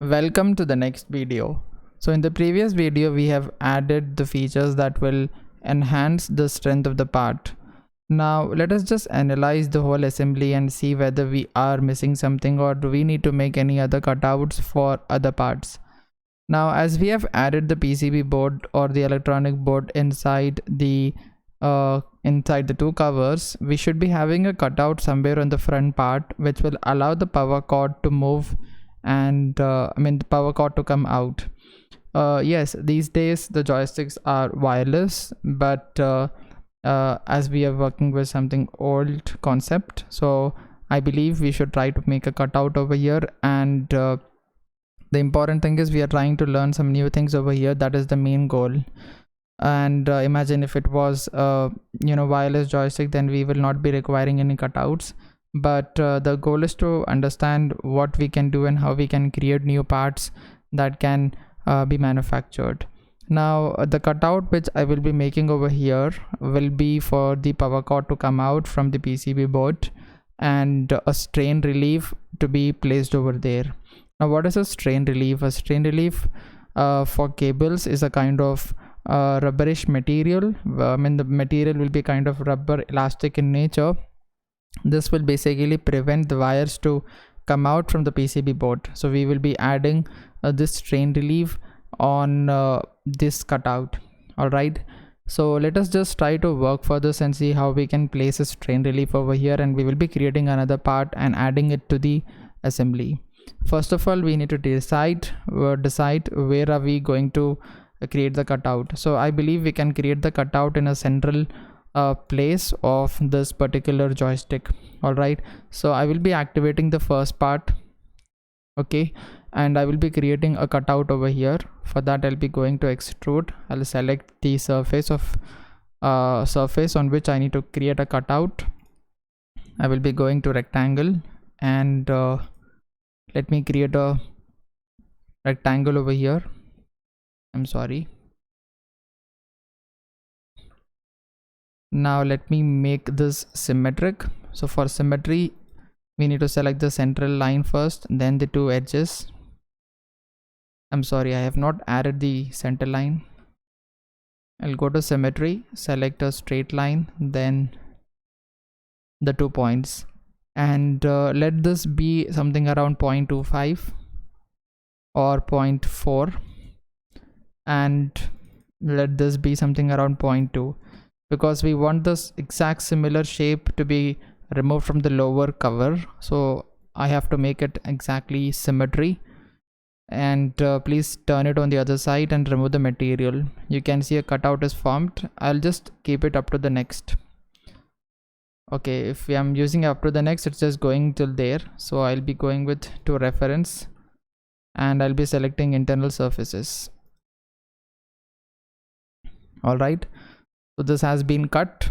Welcome to the next video. So in the previous video we have added the features that will enhance the strength of the part. Now let us just analyze the whole assembly and see whether we are missing something or do we need to make any other cutouts for other parts. Now as we have added the PCB board or the electronic board inside the two covers, we should be having a cutout somewhere on the front part which will allow the power cord to move and the power cord to come out. Yes, these days the joysticks are wireless, but as we are working with something old concept, so I believe we should try to make a cutout over here. And the important thing is we are trying to learn some new things over here. That is the main goal. And imagine if it was wireless joystick, then we will not be requiring any cutouts. But the goal is to understand what we can do and how we can create new parts that can be manufactured. Now the cutout which I will be making over here will be for the power cord to come out from the PCB board and a strain relief to be placed over there. Now what is a strain relief? A strain relief for cables is a kind of rubberish material. The material will be kind of rubber elastic in nature. This will basically prevent the wires to come out from the PCB board. So we will be adding this strain relief on this cutout. Alright, so let us just try to work for this and see how we can place a strain relief over here, and we will be creating another part and adding it to the assembly. First of all, we need to decide where are we going to create the cutout. So I believe we can create the cutout in a central place of this particular joystick. All right, so I will be activating the first part, okay, and I will be creating a cutout over here. For that I'll be going to extrude. I'll select the surface on which I need to create a cutout. I will be going to rectangle and let me create a rectangle over here. I'm sorry. Now let me make this symmetric. So for symmetry we need to select the central line first, then the two edges. I'm sorry, I have not added the center line. I'll go to symmetry, select a straight line, then the 2 points, and let this be something around 0.25 or 0.4, and let this be something around 0.2, because we want this exact similar shape to be removed from the lower cover. So I have to make it exactly symmetry, and please turn it on the other side and remove the material. You can see a cutout is formed. I'll just keep it up to the next. Okay, if I'm using up to the next, it's just going till there. So I'll be going with to reference and I'll be selecting internal surfaces. All right, so this has been cut,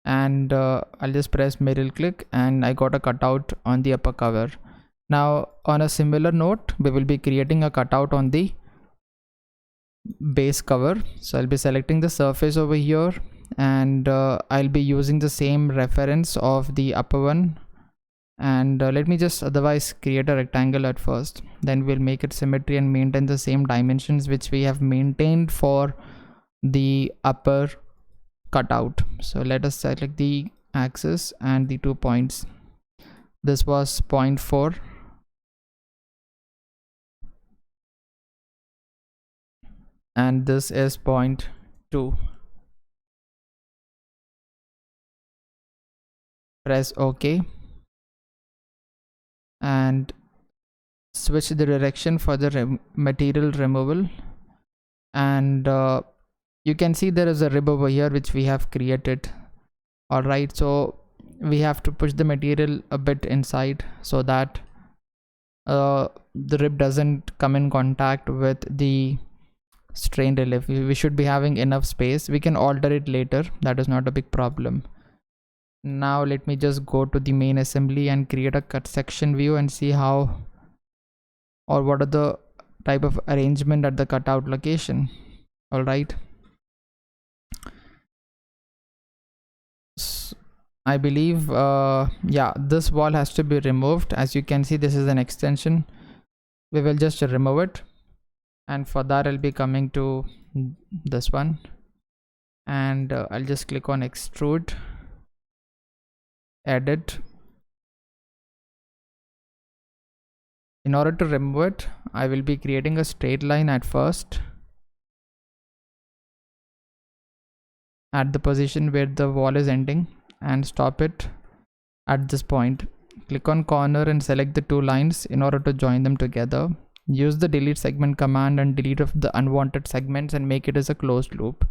and I'll just press middle click and I got a cutout on the upper cover. Now on a similar note, we will be creating a cutout on the base cover. So I'll be selecting the surface over here, and I'll be using the same reference of the upper one, and let me just otherwise create a rectangle at first, then we'll make it symmetry and maintain the same dimensions which we have maintained for the upper cutout. So let us select the axis and the 2 points. This was 0.4, and this is 0.2. Press OK and switch the direction for the material removal, and you can see there is a rib over here which we have created. All right, so we have to push the material a bit inside so that the rib doesn't come in contact with the strain relief. We should be having enough space. We can alter it later, that is not a big problem. Now let me just go to the main assembly and create a cut section view and see how or what are the type of arrangement at the cutout location. All right, I believe yeah, this wall has to be removed. As you can see, this is an extension we will just remove it, and for that I'll be coming to this one, and I'll just click on extrude, edit. In order to remove it, I will be creating a straight line at first at the position where the wall is ending, and stop it at this point. Click on corner and select the two lines in order to join them together. Use the delete segment command and delete of the unwanted segments and make it as a closed loop.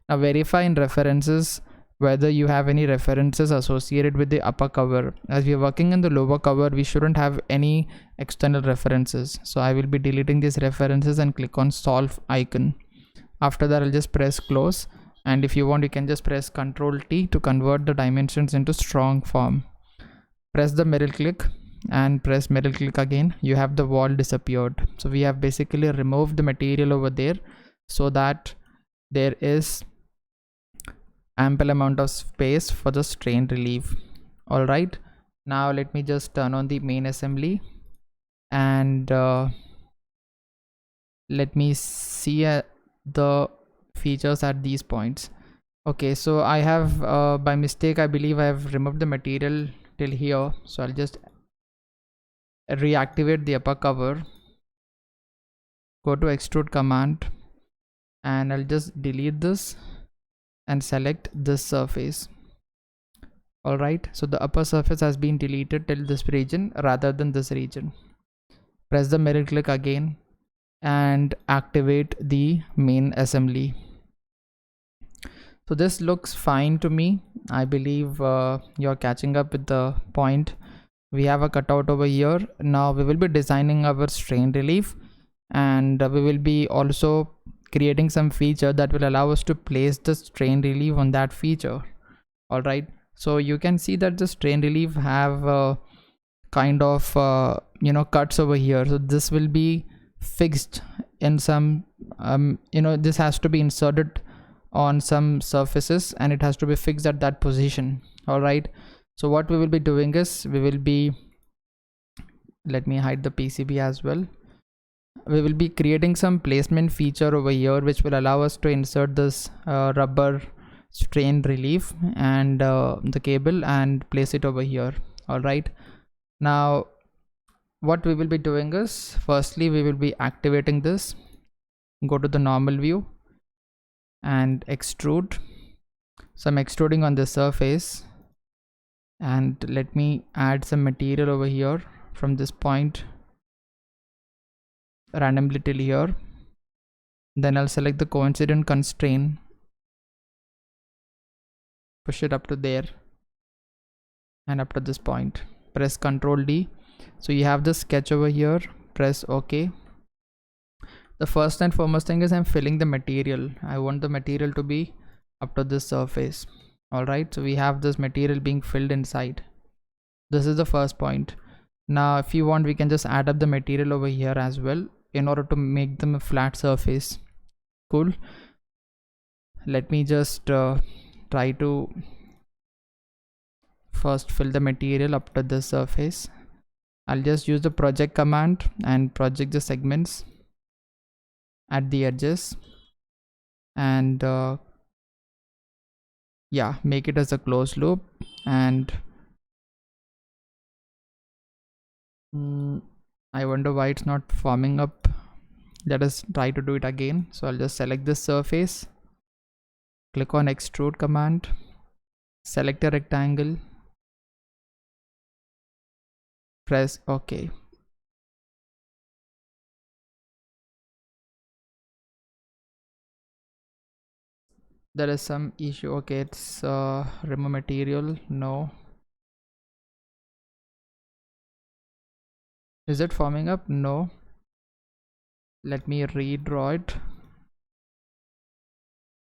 Now verify in references whether you have any references associated with the upper cover. As we are working in the lower cover, we shouldn't have any external references. So I will be deleting these references and click on solve icon. After that, I'll just press close, and if you want, you can just press Ctrl T to convert the dimensions into strong form. Press the middle click and press middle click again. You have the wall disappeared. So we have basically removed the material over there so that there is ample amount of space for the strain relief. All right, now let me just turn on the main assembly, and let me see the features at these points. Okay, so I have by mistake, I believe I have removed the material till here, so I'll just reactivate the upper cover, go to extrude command, and I'll just delete this and select this surface. All right, so the upper surface has been deleted till this region rather than this region. Press the middle click again and activate the main assembly. So this looks fine to me. I believe you're catching up with the point. We have a cutout over here. Now we will be designing our strain relief, and we will be also creating some feature that will allow us to place the strain relief on that feature. All right, so you can see that the strain relief have kind of cuts over here. So this will be fixed in some this has to be inserted on some surfaces, and it has to be fixed at that position. All right, so what we will be doing is we will be, let me hide the PCB as well. We will be creating some placement feature over here which will allow us to insert this rubber strain relief and the cable and place it over here. All right, now what we will be doing is, firstly we will be activating this. Go to the normal view and extrude. So I'm extruding on the surface, and let me add some material over here from this point randomly till here. Then I'll select the coincident constraint, push it up to there and up to this point. Press Ctrl D. So you have the sketch over here. Press OK. The first and foremost thing is I'm filling the material. I want the material to be up to this surface. All right, so we have this material being filled inside. This is the first point. Now if you want, we can just add up the material over here as well in order to make them a flat surface. Cool. Let me just try to first fill the material up to the surface. I'll just use the project command and project the segments at the edges, and yeah, make it as a closed loop. And I wonder why it's not forming up. Let us try to do it again. So I'll just select this surface, click on extrude command, select a rectangle, press OK. There is some issue. Okay, it's remove material. No. Is it forming up? No. Let me redraw it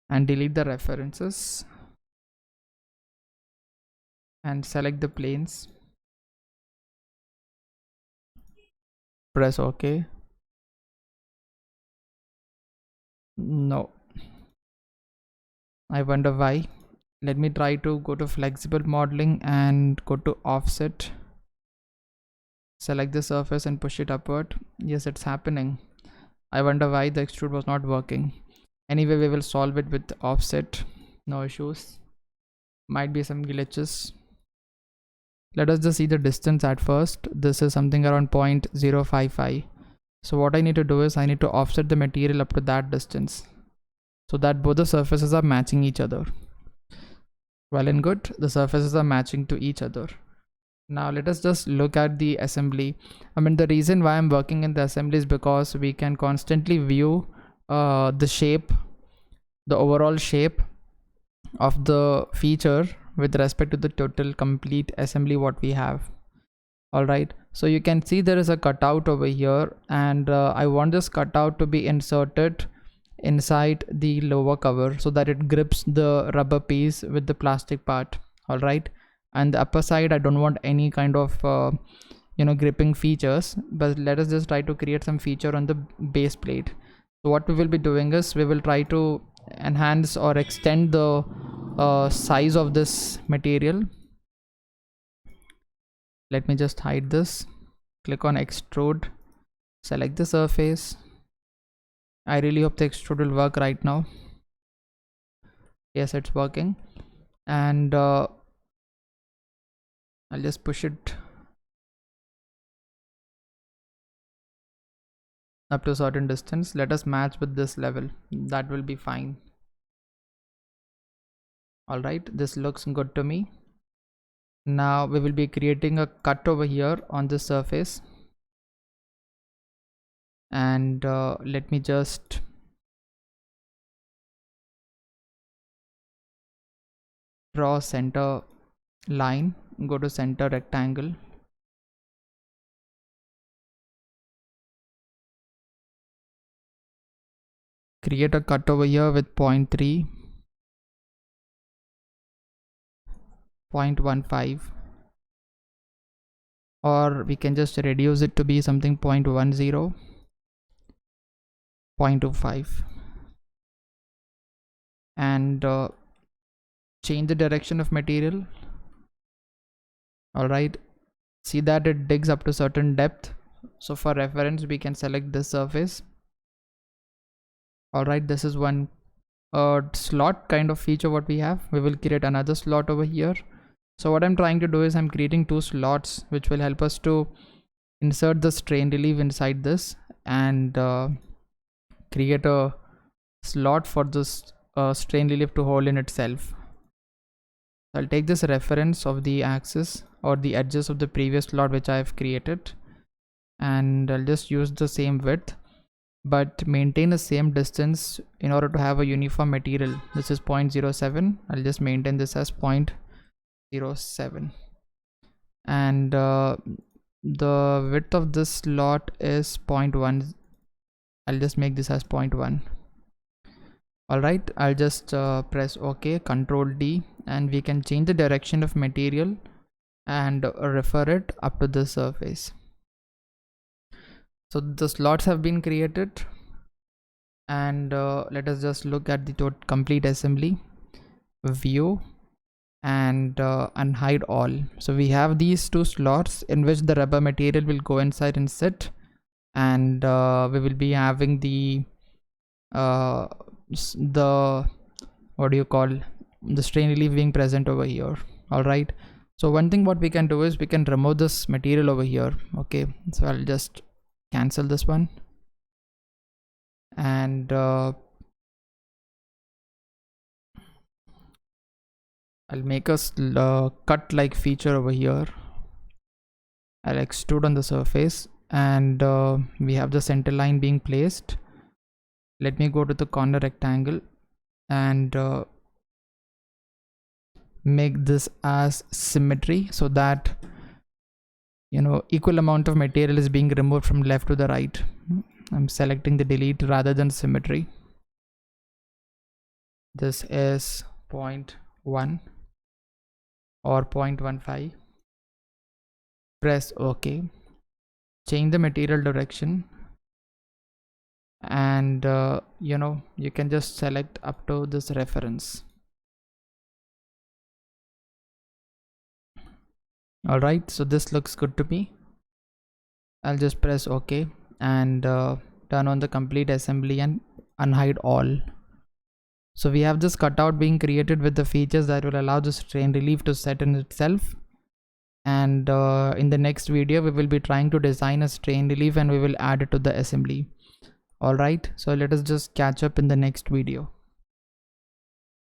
and delete the references and select the planes. Press OK. No, I wonder why. Let me try to go to flexible modeling and go to offset Select the surface and push it upward. Yes, it's happening. I wonder why the extrude was not working. Anyway, we will solve it with offset. No issues. Might be some glitches. Let us just see the distance at first. This is something around 0.055. So what I need to do is I need to offset the material up to that distance, so that both the surfaces are matching each other. Well and good, the surfaces are matching to each other. Now let us just look at the assembly. I mean, the reason why I'm working in the assembly is because we can constantly view the shape, the overall shape of the feature with respect to the total complete assembly what we have. All right, so you can see there is a cutout over here, and I want this cutout to be inserted inside the lower cover so that it grips the rubber piece with the plastic part. All right, and the upper side I don't want any kind of gripping features, but let us just try to create some feature on the base plate. So what we will be doing is we will try to enhance or extend the size of this material. Let me just hide this. Click on extrude, select the surface. I really hope the extrude will work right now. Yes, it's working. And I'll just push it up to a certain distance. Let us match with this level. That will be fine. All right, this looks good to me. Now we will be creating a cut over here on this surface, and let me just draw center line. Go to center rectangle, create a cut over here with 0.3, 0.15, or we can just reduce it to be something 0.10, 0.25, and change the direction of material. All right, see that it digs up to certain depth, so for reference we can select this surface. All right, this is one slot kind of feature what we have. We will create another slot over here. So what I'm trying to do is I'm creating two slots which will help us to insert the strain relief inside this, and create a slot for this strain relief to hold in itself. I'll take this reference of the axis or the edges of the previous slot which I have created, and I'll just use the same width but maintain the same distance in order to have a uniform material. This is 0.07. I'll just maintain this as 0.07, and the width of this slot is 0.1. I'll just make this as 0.1. all right, I'll just press OK, Control D, and we can change the direction of material and refer it up to the surface. So the slots have been created, and let us just look at the complete assembly. View, and unhide all. So we have these two slots in which the rubber material will go inside and sit, and we will be having the what do you call, the strain relief being present over here. All right, so one thing what we can do is we can remove this material over here. Okay, so I'll just cancel this one, and I'll make a cut like feature over here. I'll extrude on the surface, and we have the center line being placed. Let me go to the corner rectangle and make this as symmetry, so that equal amount of material is being removed from left to the right. I'm selecting the delete rather than symmetry. This is 0.1 or 0.15. Press OK, change the material direction, and you can just select up to this reference. All right, so this looks good to me. I'll just press OK and turn on the complete assembly and unhide all. So we have this cutout being created with the features that will allow the strain relief to set in itself. And in the next video we will be trying to design a strain relief and we will add it to the assembly. Alright, so let us just catch up in the next video.